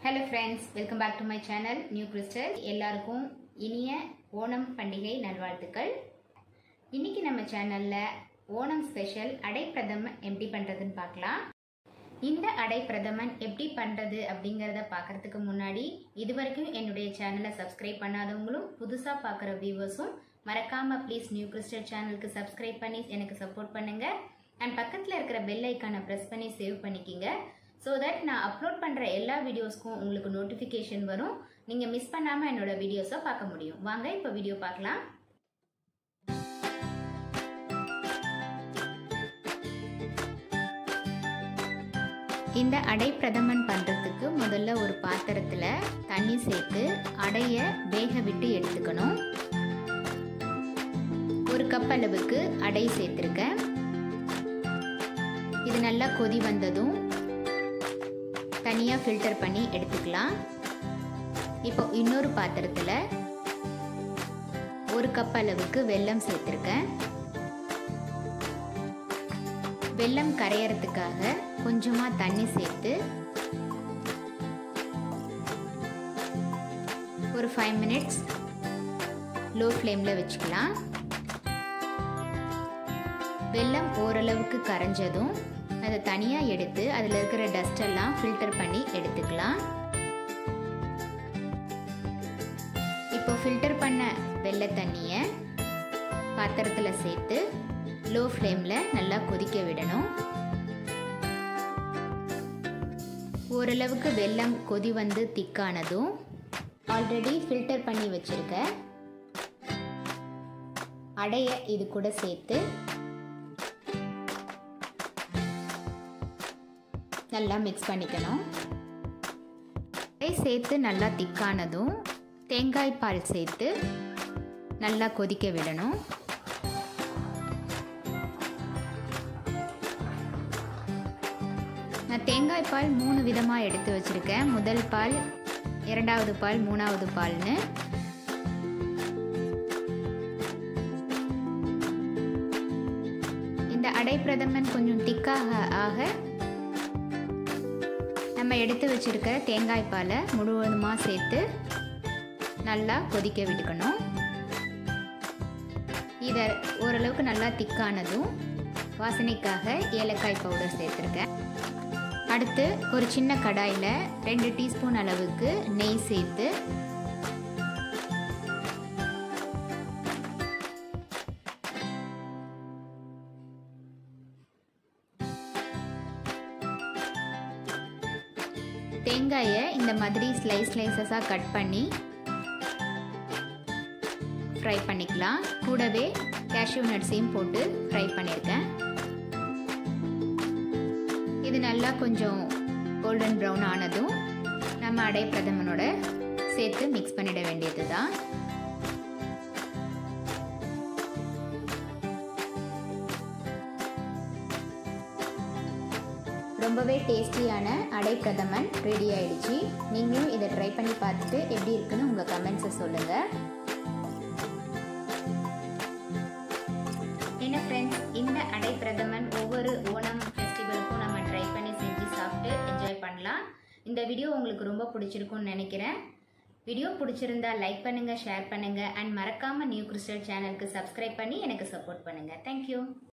Hello friends, welcome back to my channel New Crystal. எல்லாருக்கும் இனிய ஓணம் பண்டிகை நல்வாழ்த்துக்கள். இன்னைக்கு நம்ம சேனல்ல ஓணம் ஸ்பெஷல் அடை பிரதமன் எப்படி பண்றதுன்னு பார்க்கலாம். இந்த அடை பிரதமன் எப்படி பண்றது அப்படிங்கறத பார்க்கிறதுக்கு முன்னாடி இதுவரைக்கும் என்னுடைய சேனலை சப்ஸ்கிரைப் பண்ணாதவங்களும் புதுசா பார்க்குற வியூவர்ஸும் மறக்காம ப்ளீஸ் நியூ கிறிஸ்டல் சேனலுக்கு சப்ஸ்கிரைப் பண்ணி எனக்கு சப்போர்ட் பண்ணுங்க. அண்ட் பக்கத்துல இருக்கிற பெல் ஐக்கானை பிரஸ் பண்ணி சேவ் பண்ணிக்கிங்க. So that நான் அப்லோட் பண்ற எல்லா வீடியோஸ்க்கும் உங்களுக்கு நோட்டிஃபிகேஷன் வரும். நீங்க மிஸ் பண்ணாம என்னோட வீடியோஸை பார்க்க முடியும். வாங்க இப்போ வீடியோ பார்க்கலாம். இந்த அடை பிரதமன் பண்றதுக்கு முதல்ல ஒரு பாத்திரத்துல தண்ணி சேர்த்து அடைய வேக விட்டு எடுத்துக்கணும். ஒரு கப் அளவுக்கு அடை சேர்த்திருக்கேன். இது நல்லா கொதி வந்ததும் தனியாக ஃபில்டர் பண்ணி எடுத்துக்கலாம். இப்போ இன்னொரு பாத்திரத்தில் ஒரு கப் அளவுக்கு வெல்லம் சேர்த்துருக்கேன். வெல்லம் கரையறதுக்காக கொஞ்சமாக தண்ணி சேர்த்து ஒரு 5 மினிட்ஸ் லோ ஃப்ளேமில் வச்சுக்கலாம். வெல்லம் ஓரளவுக்கு கரைஞ்சதும் அதை தனியாக எடுத்து அதில் இருக்கிற டஸ்ட் எல்லாம் ஃபில்டர் பண்ணி எடுத்துக்கலாம். இப்போ ஃபில்டர் பண்ண வெள்ளை தண்ணியை பாத்திரத்தில் சேர்த்து லோ ஃப்ளேமில் நல்லா கொதிக்க விடணும். ஓரளவுக்கு வெல்லம் கொதி வந்து திக்கானதும் ஆல்ரெடி ஃபில்டர் பண்ணி வச்சிருக்க அடையை இது கூட சேர்த்து நல்லா மிக்ஸ் பண்ணிக்கணும். சேர்த்து நல்லா திக்கானதும் தேங்காய் பால் சேர்த்து நல்லா கொதிக்க விடணும். நான் தேங்காய் பால் 3 விதமாக எடுத்து வச்சிருக்கேன். முதல் பால், இரண்டாவது பால், மூணாவது பால்னு. இந்த அடை பிரதமன் கொஞ்சம் திக்காக ஆக நம்ம எடுத்து வச்சிருக்க தேங்காய் பாலை முழுவதுமாக சேர்த்து நல்லா கொதிக்க விட்டுக்கணும். இதை ஓரளவுக்கு நல்லா திக்கானதும் வாசனைக்காக ஏலக்காய் பவுடர் சேர்த்துருக்கேன். அடுத்து ஒரு சின்ன கடாயில் 2 டீஸ்பூன் அளவுக்கு நெய் சேர்த்து தேங்காயை இந்த மாதிரி ஸ்லைஸஸாக கட் பண்ணி ஃப்ரை பண்ணிக்கலாம். கூடவே கேஷ்யூ நட்ஸையும் போட்டு ஃப்ரை பண்ணியிருக்கேன். இது நல்லா கொஞ்சம் கோல்டன் ப்ரௌன் ஆனதும் நம்ம அடை பிரதமனோட சேர்த்து மிக்ஸ் பண்ணிட வேண்டியது தான். ரொம்பவே டேஸ்டியான அடை பிரதமன் ரெடி ஆயிடுச்சு. நீங்களும் இதை ட்ரை பண்ணி பார்த்துட்டு எப்படி இருக்குன்னு உங்கள் கமெண்ட்ஸை சொல்லுங்கள். என்ன ஃப்ரெண்ட்ஸ், இந்த அடை பிரதமன் ஒவ்வொரு ஓணம் ஃபெஸ்டிவலுக்கும் நம்ம ட்ரை பண்ணி செஞ்சு சாப்பிட்டு என்ஜாய் பண்ணலாம். இந்த வீடியோ உங்களுக்கு ரொம்ப பிடிச்சிருக்கும்னு நினைக்கிறேன். வீடியோ பிடிச்சிருந்தா லைக் பண்ணுங்கள், ஷேர் பண்ணுங்கள் அண்ட் மறக்காமல் நியூ கிறிஸ்டல் சேனலுக்கு சப்ஸ்கிரைப் பண்ணி எனக்கு சப்போர்ட் பண்ணுங்கள். தேங்க்யூ.